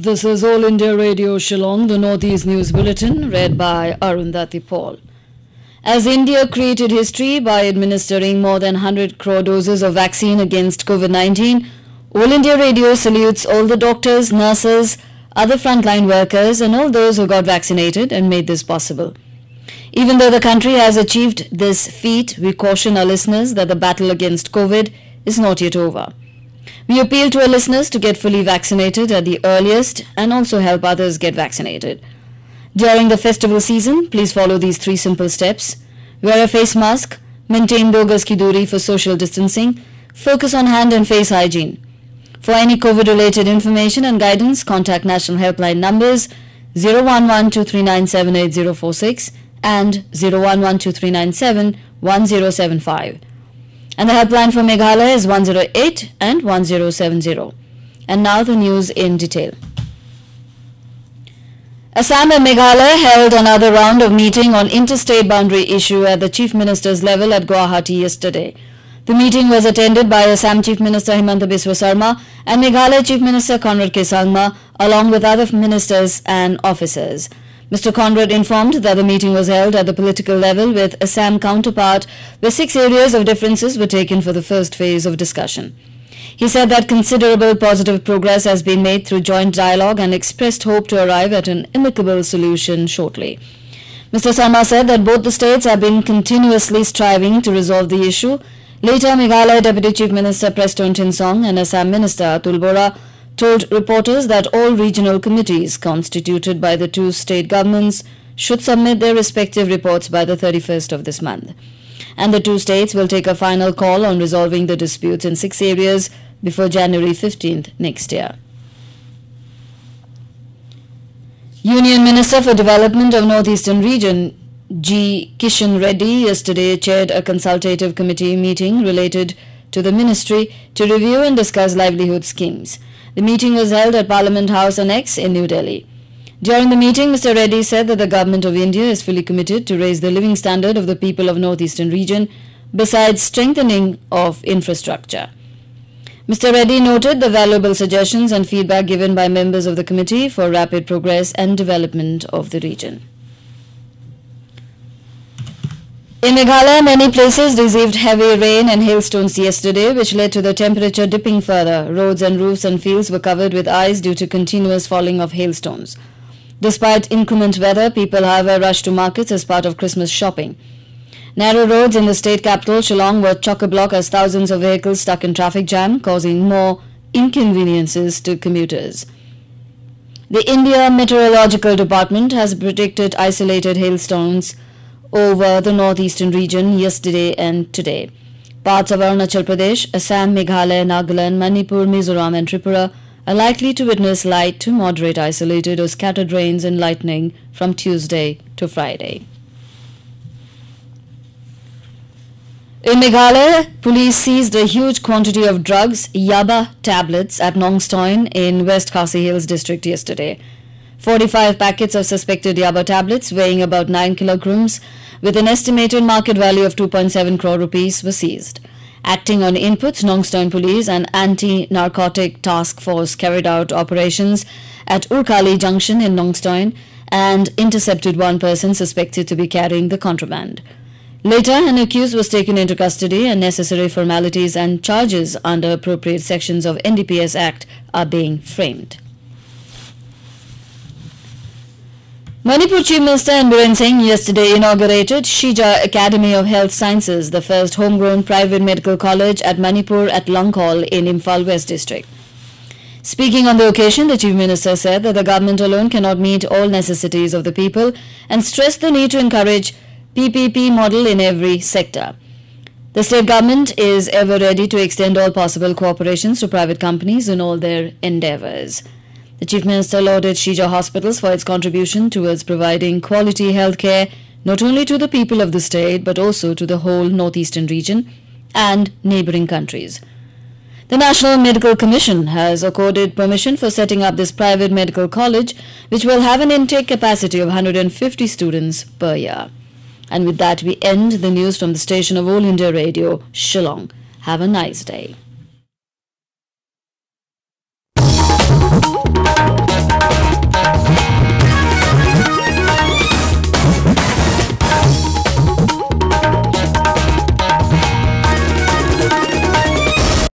This is All India Radio Shillong, the Northeast News Bulletin, read by Arundhati Paul. As India created history by administering more than 100 crore doses of vaccine against COVID-19, All India Radio salutes all the doctors, nurses, other frontline workers and all those who got vaccinated and made this possible. Even though the country has achieved this feat, we caution our listeners that the battle against COVID is not yet over. We appeal to our listeners to get fully vaccinated at the earliest and also help others get vaccinated. During the festival season, please follow these 3 simple steps. Wear a face mask, maintain 2 gaz ki duri for social distancing, focus on hand and face hygiene. For any COVID-related information and guidance, contact national helpline numbers 011-2397-8046 and 011-2397-1075. And the helpline for Meghalaya is 108 and 1070. And now the news in detail. Assam and Meghalaya held another round of meeting on interstate boundary issue at the Chief Minister's level at Guwahati yesterday. The meeting was attended by Assam Chief Minister Himanta Biswa Sarma and Meghalaya Chief Minister Conrad K. Sangma, along with other ministers and officers. Mr. Conrad informed that the meeting was held at the political level with Assam counterpart, where 6 areas of differences were taken for the first phase of discussion. He said that considerable positive progress has been made through joint dialogue and expressed hope to arrive at an amicable solution shortly. Mr. Sarma said that both the states have been continuously striving to resolve the issue. Later, Meghalaya Deputy Chief Minister Preston Tinsong and Assam Minister Atul Bora told reporters that all regional committees constituted by the 2 state governments should submit their respective reports by the 31st of this month. And the 2 states will take a final call on resolving the disputes in 6 areas before January 15th next year. Union Minister for Development of Northeastern Region Kishan Reddy yesterday chaired a consultative committee meeting related to the ministry to review and discuss livelihood schemes. The meeting was held at Parliament House Annex in New Delhi. During the meeting, Mr. Reddy said that the Government of India is fully committed to raise the living standard of the people of Northeastern region, besides strengthening of infrastructure. Mr. Reddy noted the valuable suggestions and feedback given by members of the committee for rapid progress and development of the region. In Meghalaya, many places received heavy rain and hailstones yesterday, which led to the temperature dipping further. Roads and roofs and fields were covered with ice due to continuous falling of hailstones. Despite inclement weather, people, however, rushed to markets as part of Christmas shopping. Narrow roads in the state capital, Shillong, were chock-a-block as thousands of vehicles stuck in traffic jam, causing more inconveniences to commuters. The India Meteorological Department has predicted isolated hailstones over the northeastern region yesterday and today. Parts of Arunachal Pradesh, Assam, Meghalaya, Nagaland, Manipur, Mizoram and Tripura are likely to witness light to moderate isolated or scattered rains and lightning from Tuesday to Friday. In Meghalaya, police seized a huge quantity of drugs, Yaba tablets at Nongstoiñ in West Khasi Hills district yesterday. 45 packets of suspected Yaba tablets weighing about 9 kilograms with an estimated market value of 2.7 crore rupees were seized. Acting on inputs, Nongstoiñ Police and Anti-Narcotic Task Force carried out operations at Urkali Junction in Nongstoiñ and intercepted 1 person suspected to be carrying the contraband. Later, an accused was taken into custody and necessary formalities and charges under appropriate sections of NDPS Act are being framed. Manipur Chief Minister N Biren Singh yesterday inaugurated Shija Academy of Health Sciences, the first homegrown private medical college at Manipur at Langol in Imphal West district. Speaking on the occasion, the Chief Minister said that the government alone cannot meet all necessities of the people and stressed the need to encourage PPP model in every sector. The state government is ever ready to extend all possible cooperations to private companies in all their endeavours. The Chief Minister lauded Shija hospitals for its contribution towards providing quality health care not only to the people of the state but also to the whole northeastern region and neighbouring countries. The National Medical Commission has accorded permission for setting up this private medical college, which will have an intake capacity of 150 students per year. And with that, we end the news from the station of All India Radio, Shillong. Have a nice day.